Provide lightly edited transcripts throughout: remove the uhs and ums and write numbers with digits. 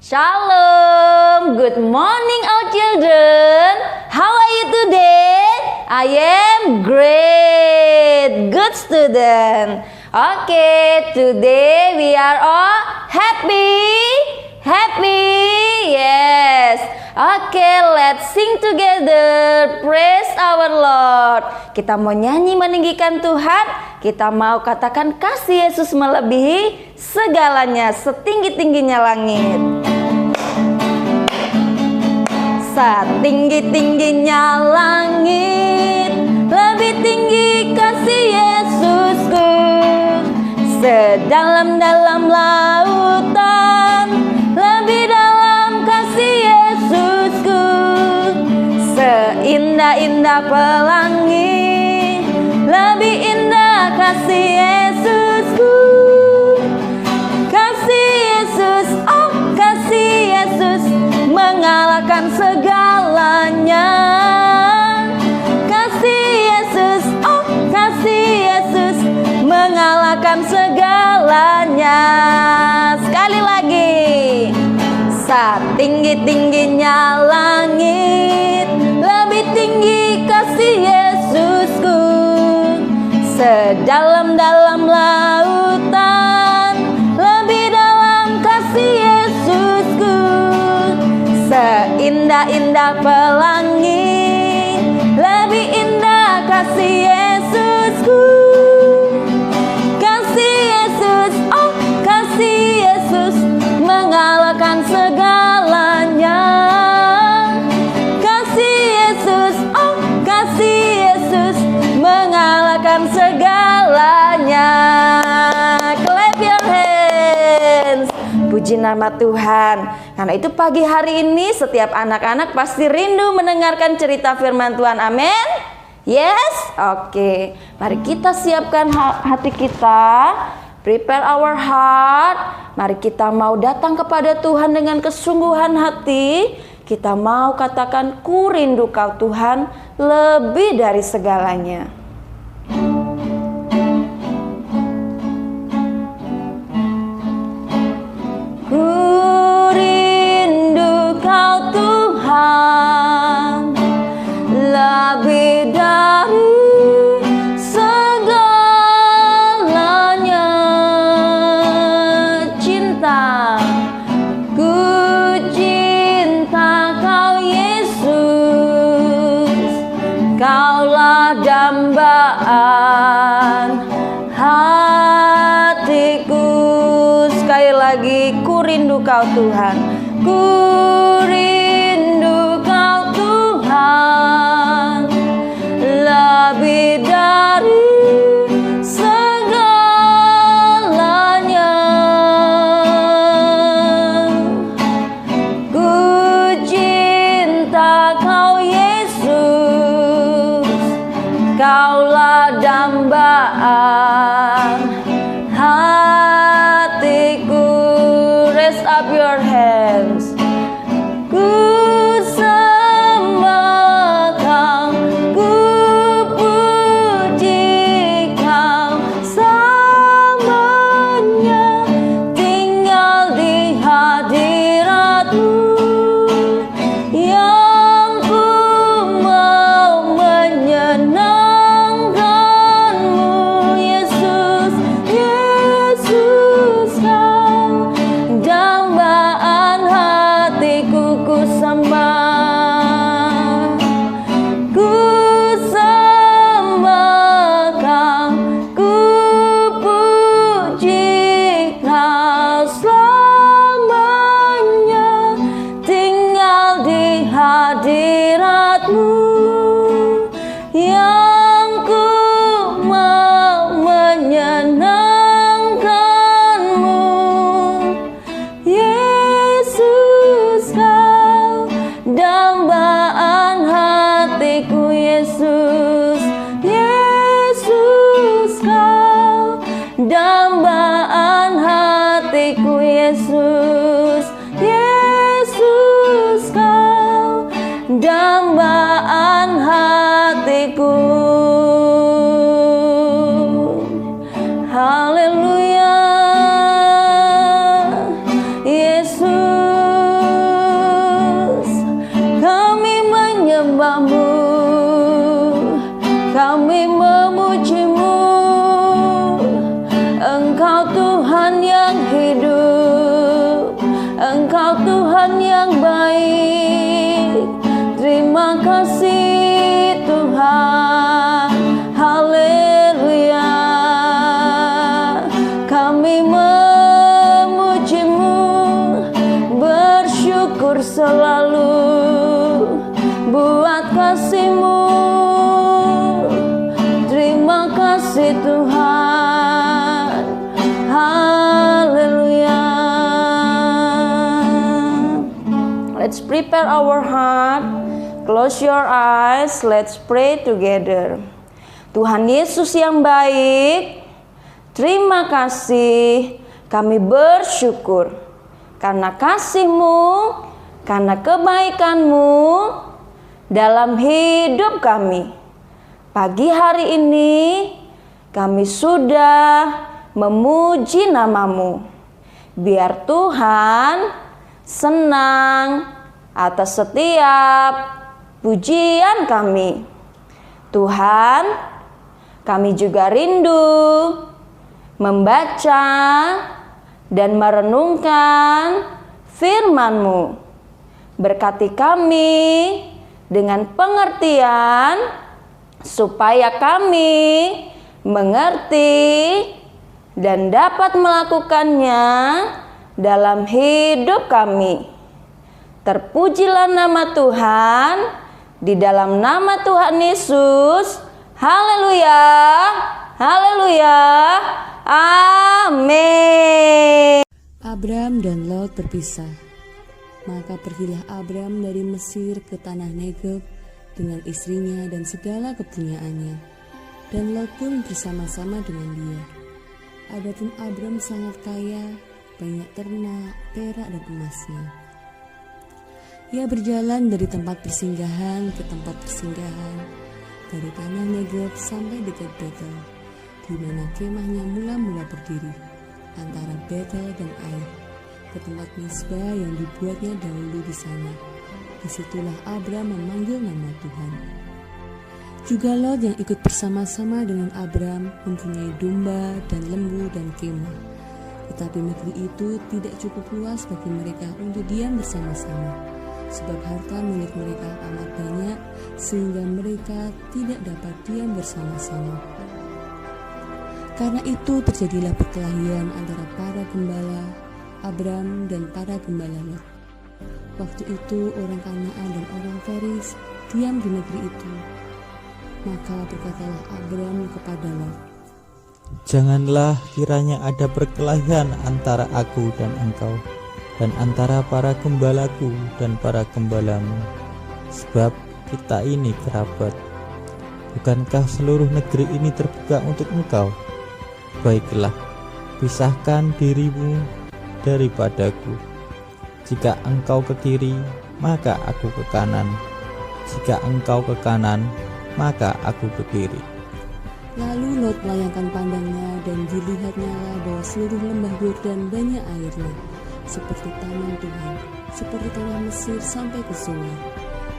Shalom, good morning all children. How are you today? I am great, good student. Okay, today we are all happy, yes. Okay, let's sing together, praise our Lord. Kita mau nyanyi meninggikan Tuhan. Kita mau katakan kasih Yesus melebihi segalanya, setinggi-tingginya langit. Setinggi-tingginya langit, lebih tinggi kasih Yesusku. Sedalam-dalam lautan, lebih dalam kasih Yesusku. Seindah-indah pelangi, lebih indah kasih Yesusku. Kasih Yesus, oh kasih Yesus, mengalahkan segalanya. Kasih Yesus, oh kasih Yesus, mengalahkan segalanya. Sekali lagi. Setinggi-tingginya langit, lebih tinggi kasih Yesusku. Sedalam-dalam lautan, lebih dalam kasih Yesusku. Seindah-indah pelangi, lebih indah kasih Yesusku. Kasih Yesus, oh kasih Yesus, mengalahkan segalanya. Kasih Yesus, oh kasih Yesus, mengalahkan segalanya. Clap your hands. Puji nama Tuhan. Karena itu pagi hari ini setiap anak-anak pasti rindu mendengarkan cerita firman Tuhan. Amin. Yes? Oke. Mari kita siapkan hati kita. Prepare our heart. Mari kita mau datang kepada Tuhan dengan kesungguhan hati. Kita mau katakan, ku rindu Kau Tuhan lebih dari segalanya. Ku rindu Kau Tuhan lebih dari dambaan hatiku. Sekali lagi, ku rindu Kau Tuhan. Ku rindu Kau Tuhan lebih dari segalanya. Ku cinta Kau Yesus, Kaulah dambaan hatiku. Raise up your hands. Ku sembah Kau, ku puji Kau, selamanya tinggal di hadirat-Mu. Yang ku mau menyenangkan-Mu, Yesus, Yesus Kau dambaan hatiku. Tuhan yang baik. Terima kasih Tuhan, haleluya. Kami memujimu, bersyukur selalu buat kasih-Mu. Terima kasih Tuhan, haleluya. Let's prepare our heart. Close your eyes, let's pray together. Tuhan Yesus yang baik, terima kasih, kami bersyukur karena kasih-Mu, karena kebaikan-Mu dalam hidup kami. Pagi hari ini kami sudah memuji nama-Mu. Biar Tuhan senang atas setiap pujian kami. Tuhan, kami juga rindu membaca dan merenungkan firman-Mu. Berkati kami dengan pengertian supaya kami mengerti dan dapat melakukannya dalam hidup kami. Terpujilah nama Tuhan, di dalam nama Tuhan Yesus. Haleluya, haleluya, amin. Abram dan Lot berpisah. Maka pergilah Abram dari Mesir ke tanah Negeb dengan istrinya dan segala kepunyaannya, dan Lot pun bersama-sama dengan dia. Adapun Abram sangat kaya, banyak ternak, perak dan emasnya. Ia berjalan dari tempat persinggahan ke tempat persinggahan, dari tanah Negeb sampai dekat Betel, di mana kemahnya mula-mula berdiri, antara Betel dan Ai, ke tempat Misbah yang dibuatnya dahulu di sana. Disitulah Abram memanggil nama Tuhan. Juga Lot yang ikut bersama-sama dengan Abram mempunyai domba dan lembu dan kemah. Tetapi negeri itu tidak cukup luas bagi mereka untuk diam bersama-sama, sebab harta milik mereka amat banyak sehingga mereka tidak dapat diam bersama-sama. Karena itu terjadilah perkelahian antara para gembala Abram dan para gembala Lot. Waktu itu orang Kanaan dan orang Feris diam di negeri itu. Maka berkatalah Abram kepada Lot, janganlah kiranya ada perkelahian antara aku dan engkau, dan antara para gembalaku dan para gembalamu, sebab kita ini kerabat. Bukankah seluruh negeri ini terbuka untuk engkau? Baiklah, pisahkan dirimu daripadaku. Jika engkau ke kiri, maka aku ke kanan. Jika engkau ke kanan, maka aku ke kiri. Lalu Lot melayangkan pandangnya, dan dilihatnya bahwa seluruh lembah Yordan banyak airnya, seperti taman Tuhan, seperti tanah Mesir sampai ke sungai.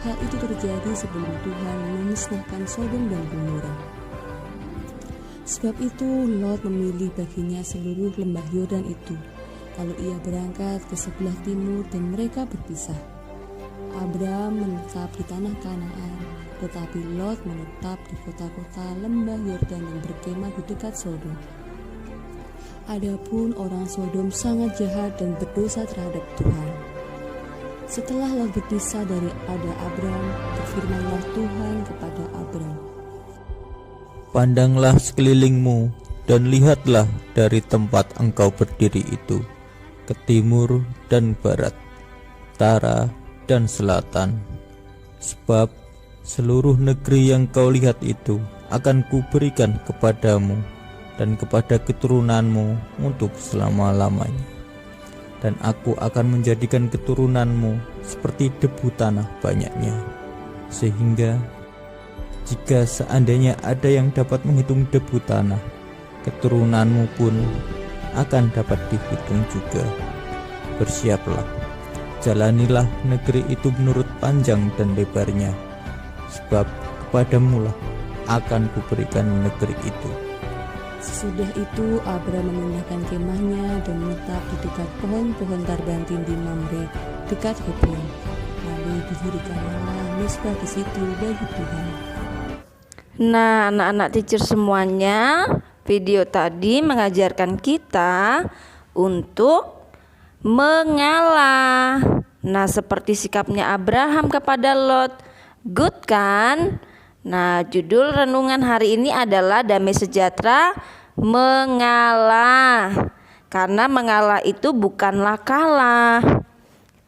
Hal itu terjadi sebelum Tuhan memusnahkan Sodom dan Gomora. Sebab itu Lot memilih baginya seluruh lembah Yordan itu. Lalu ia berangkat ke sebelah timur dan mereka berpisah. Abram menetap di tanah Kanaan, tetapi Lot menetap di kota-kota lembah Yordan dan berkemah di dekat Sodom. Adapun orang Sodom sangat jahat dan berdosa terhadap Tuhan. Setelah Lot berpisah daripada Abram, berfirmanlah Tuhan kepada Abram, pandanglah sekelilingmu dan lihatlah dari tempat engkau berdiri itu, ke timur dan barat, utara dan selatan. Sebab seluruh negeri yang kau lihat itu akan kuberikan kepadamu dan kepada keturunanmu untuk selama-lamanya. Dan aku akan menjadikan keturunanmu seperti debu tanah banyaknya, sehingga jika seandainya ada yang dapat menghitung debu tanah, keturunanmu pun akan dapat dihitung juga. Bersiaplah, jalanilah negeri itu menurut panjang dan lebarnya, sebab kepadamulah akan kuberikan negeri itu. Sesudah itu Abram memindahkan kemahnya dan menetap di dekat pohon-pohon tarbantin di Mamre dekat Hebron. Lalu didirikanlah mezbah di situ bagi Tuhan. Nah, anak-anak teacher semuanya, video tadi mengajarkan kita untuk mengalah. Nah, seperti sikapnya Abraham kepada Lot, good kan? Nah, judul renungan hari ini adalah damai sejahtera mengalah. Karena mengalah itu bukanlah kalah.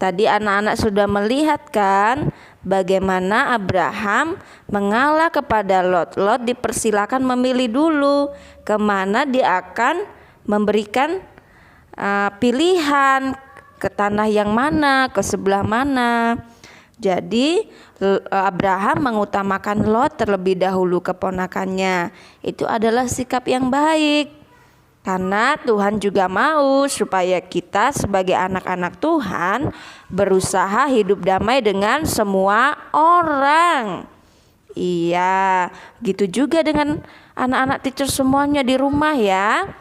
Tadi anak-anak sudah melihat kan bagaimana Abraham mengalah kepada Lot. Lot dipersilakan memilih dulu kemana dia akan memberikan pilihan, ke tanah yang mana, ke sebelah mana. Jadi Abraham mengutamakan Lot terlebih dahulu keponakannya. Itu adalah sikap yang baik. Karena Tuhan juga mau supaya kita sebagai anak-anak Tuhan berusaha hidup damai dengan semua orang. Iya, gitu juga dengan anak-anak teacher semuanya di rumah ya.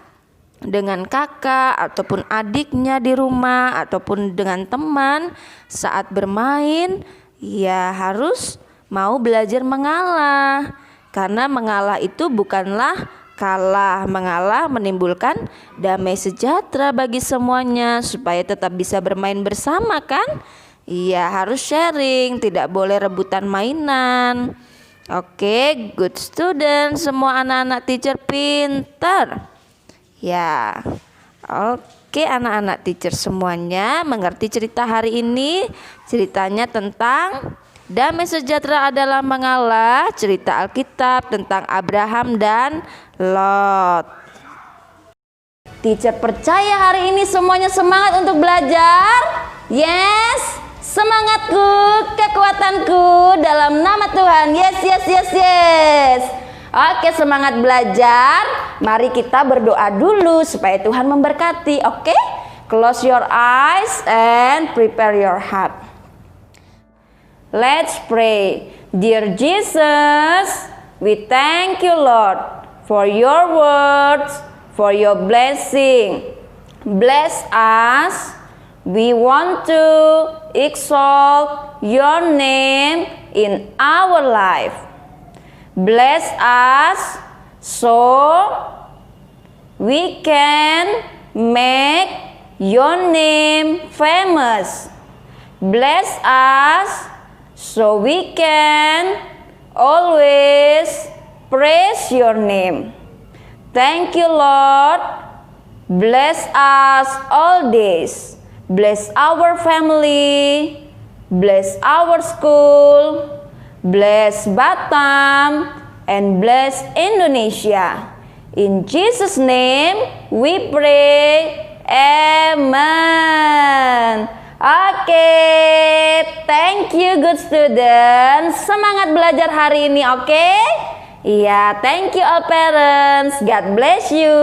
Dengan kakak ataupun adiknya di rumah ataupun dengan teman saat bermain, ya harus mau belajar mengalah. Karena mengalah itu bukanlah kalah. Mengalah menimbulkan damai sejahtera bagi semuanya supaya tetap bisa bermain bersama kan? Iya, harus sharing, tidak boleh rebutan mainan. Oke, good student, semua anak-anak teacher pintar. Ya, oke anak-anak teacher semuanya mengerti cerita hari ini. Ceritanya tentang damai sejahtera adalah mengalah. Cerita Alkitab tentang Abraham dan Lot. Teacher percaya hari ini semuanya semangat untuk belajar. Yes, semangatku, kekuatanku dalam nama Tuhan. Yes, yes, yes, yes. Oke, semangat belajar. Mari kita berdoa dulu supaya Tuhan memberkati. Oke, close your eyes and prepare your heart. Let's pray. Dear Jesus, we thank you, Lord, for your words, for your blessing. Bless us. We want to exalt your name in our life. Bless us so we can make your name famous. Bless us so we can always praise your name. Thank you, Lord. Bless us all days. Bless our family. Bless our school. Bless Batam and bless Indonesia. In Jesus' name we pray. Amen. Oke, thank you good students. Semangat belajar hari ini, oke? Iya, thank you all parents. God bless you.